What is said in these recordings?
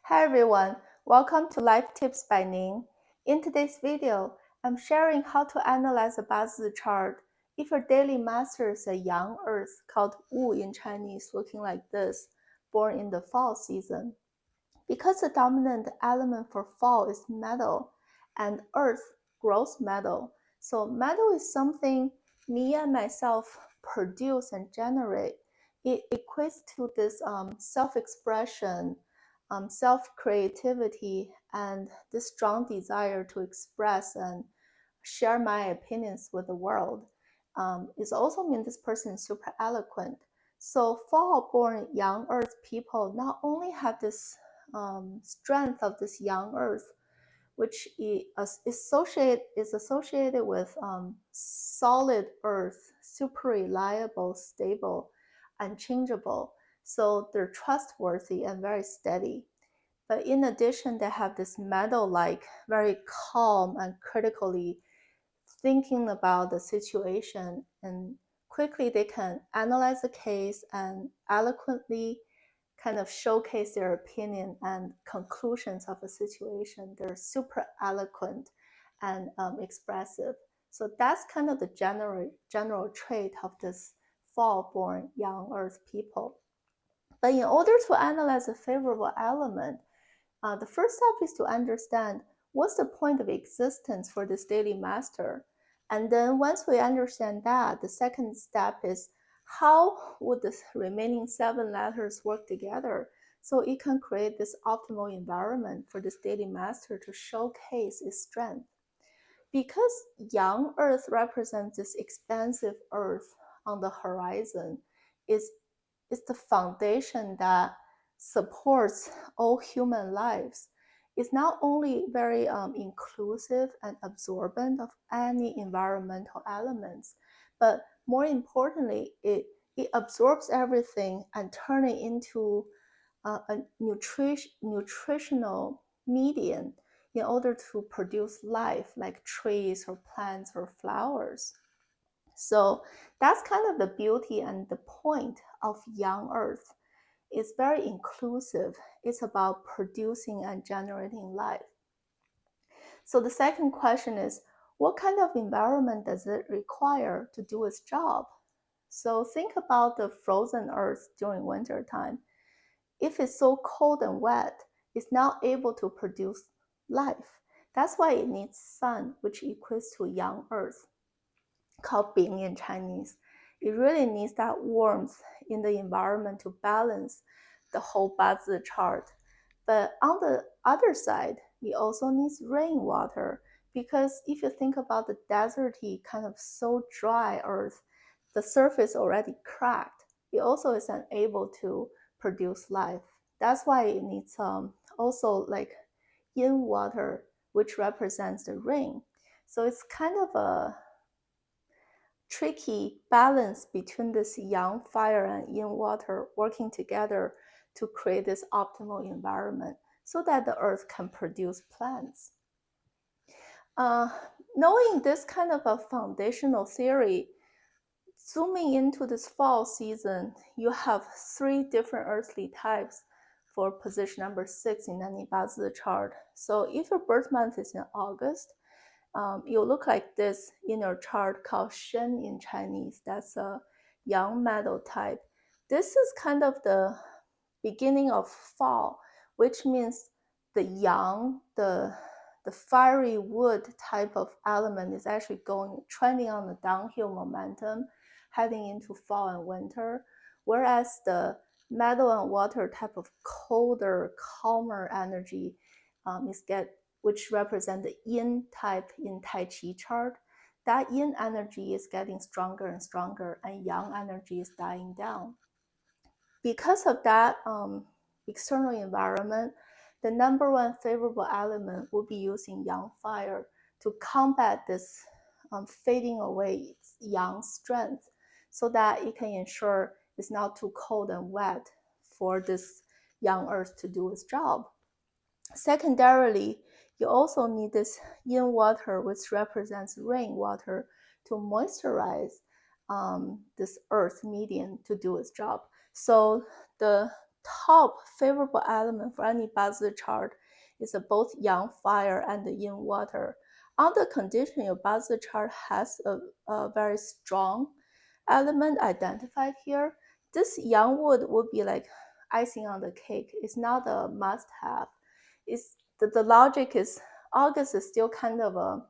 Hi everyone, welcome to Life Tips by Ning. In today's video, I'm sharing how to analyze a Bazi chart if your daily master is a young earth called Wu in Chinese, looking like this, born in the fall season. Because the dominant element for fall is metal and earth grows metal, so metal is something me and myself produce and generate. It equates to this self-expression, self-creativity, and this strong desire to express and share my opinions with the world. It also means this person is super eloquent. So fall-born young earth people not only have this strength of this young earth, which is associated with solid earth, super reliable, stable, unchangeable. So they're trustworthy and very steady. But in addition, they have this metal-like, very calm and critically thinking about the situation, and quickly they can analyze the case and eloquently kind of showcase their opinion and conclusions of a situation. They're super eloquent and expressive. So that's kind of the general trait of this fall-born young earth people. But in order to analyze a favorable element, the first step is to understand what's the point of existence for this daily master. And then once we understand that, the second step is how would the remaining 7 letters work together so it can create this optimal environment for this daily master to showcase its strength. Because young earth represents this expansive earth on the horizon, it's the foundation that supports all human lives. It's not only very inclusive and absorbent of any environmental elements, but more importantly, it absorbs everything and turns it into a nutritional medium in order to produce life like trees or plants or flowers. So that's kind of the beauty and the point of young earth. It's very inclusive. It's about producing and generating life. So the second question is, what kind of environment does it require to do its job? So think about the frozen earth during winter time. If it's so cold and wet, it's not able to produce life. That's why it needs sun, which equates to young earth, called Bing in Chinese. It really needs that warmth in the environment to balance the whole Bazi chart. But on the other side, it also needs rainwater, because if you think about the deserty, kind of so dry earth, the surface already cracked. It also is unable to produce life. That's why it needs also like yin water, which represents the rain. So it's kind of a tricky balance between this yang fire and yin water working together to create this optimal environment so that the earth can produce plants. Knowing this kind of a foundational theory, zooming into this fall season, you have 3 different earthly types for position number 6 in any Bazi chart. So if your birth month is in August, you'll look like this in your chart called Shen in Chinese. That's a young metal type. This is kind of the beginning of fall, which means the yang, the fiery wood type of element is actually trending on the downhill momentum, heading into fall and winter, whereas the metal and water type of colder, calmer energy which represent the yin type in Tai Chi chart. That yin energy is getting stronger and stronger, and yang energy is dying down. Because of that external environment, the number 1 favorable element will be using yang fire to combat this fading away yang strength, so that it can ensure it's not too cold and wet for this young earth to do its job. Secondarily, you also need this yin water, which represents rainwater, to moisturize this earth medium to do its job. So the top favorable element for any Bazi chart is both yang fire and the yin water. On the condition your Bazi chart has a very strong element identified here, this yang wood would be like icing on the cake. It's not a must-have. It's the logic is August is still kind of a,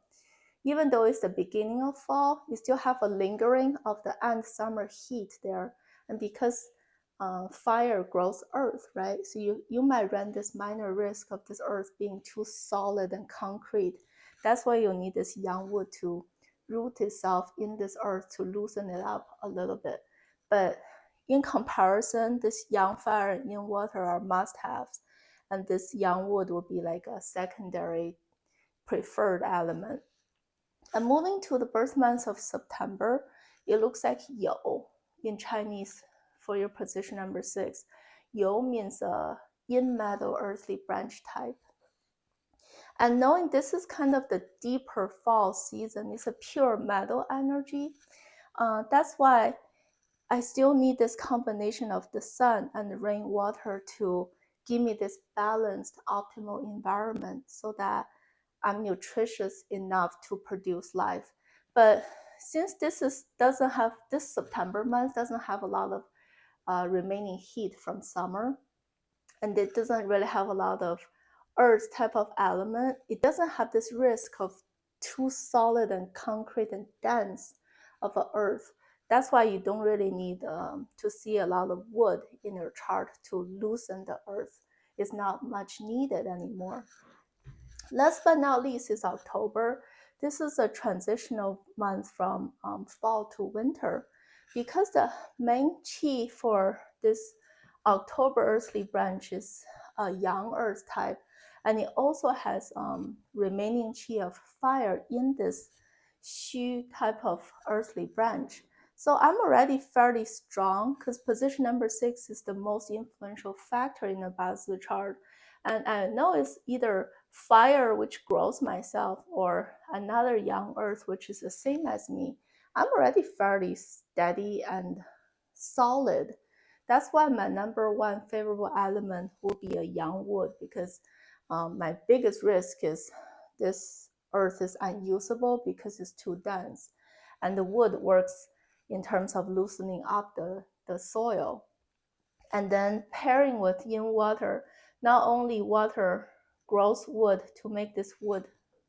even though it's the beginning of fall, you still have a lingering of the end summer heat there. And because fire grows earth, right? So you might run this minor risk of this earth being too solid and concrete. That's why you need this young wood to root itself in this earth to loosen it up a little bit. But in comparison, this young fire and young water are must-haves, and this young wood will be like a secondary preferred element. And moving to the birth month of September, it looks like You in Chinese for your position number 6. You means a Yin Metal earthly branch type. And knowing this is kind of the deeper fall season, it's a pure metal energy. That's why I still need this combination of the sun and the rainwater to give me this balanced, optimal environment so that I'm nutritious enough to produce life. But since this September month doesn't have a lot of remaining heat from summer, and it doesn't really have a lot of earth type of element, it doesn't have this risk of too solid and concrete and dense of a earth. That's why you don't really need to see a lot of wood in your chart to loosen the earth. It's not much needed anymore. Last but not least is October. This is a transitional month from fall to winter. Because the main qi for this October earthly branch is a yang earth type, and it also has remaining qi of fire in this xu type of earthly branch. So I'm already fairly strong because position number 6 is the most influential factor in the Bazi chart. And I know it's either fire, which grows myself, or another young earth, which is the same as me. I'm already fairly steady and solid. That's why my number 1 favorable element will be a young wood, because my biggest risk is this earth is unusable because it's too dense. And the wood works in terms of loosening up the soil. And then pairing with yin water, not only water grows wood to make this wood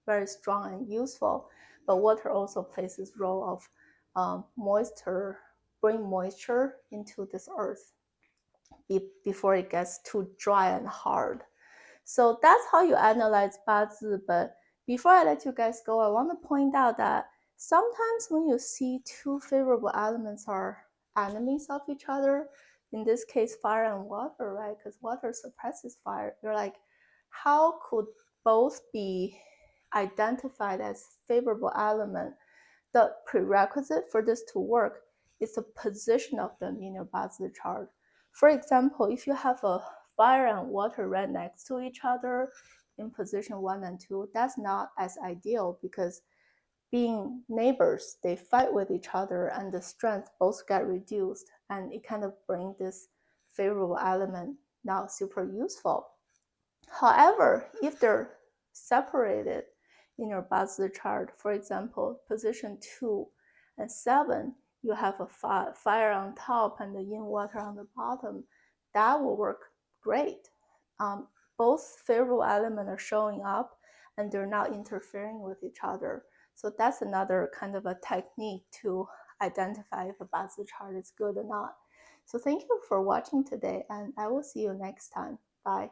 very strong and useful, but water also plays this role of bring moisture into this earth before it gets too dry and hard. So that's how you analyze Bazi. But before I let you guys go, I want to point out that sometimes when you see two favorable elements are enemies of each other, in this case, fire and water, right? Because water suppresses fire. You're like, how could both be identified as favorable element? The prerequisite for this to work is the position of them in your Bazi chart. For example, if you have a fire and water right next to each other in position 1 and 2, that's not as ideal, because being neighbors, they fight with each other and the strength both get reduced, and it kind of brings this favorable element not super useful. However, if they're separated in your Bazi chart, for example, position 2 and 7, you have a fire on top and the yin water on the bottom, that will work great. Both favorable elements are showing up and they're not interfering with each other. So that's another kind of a technique to identify if a Bazi chart is good or not. So thank you for watching today, and I will see you next time. Bye.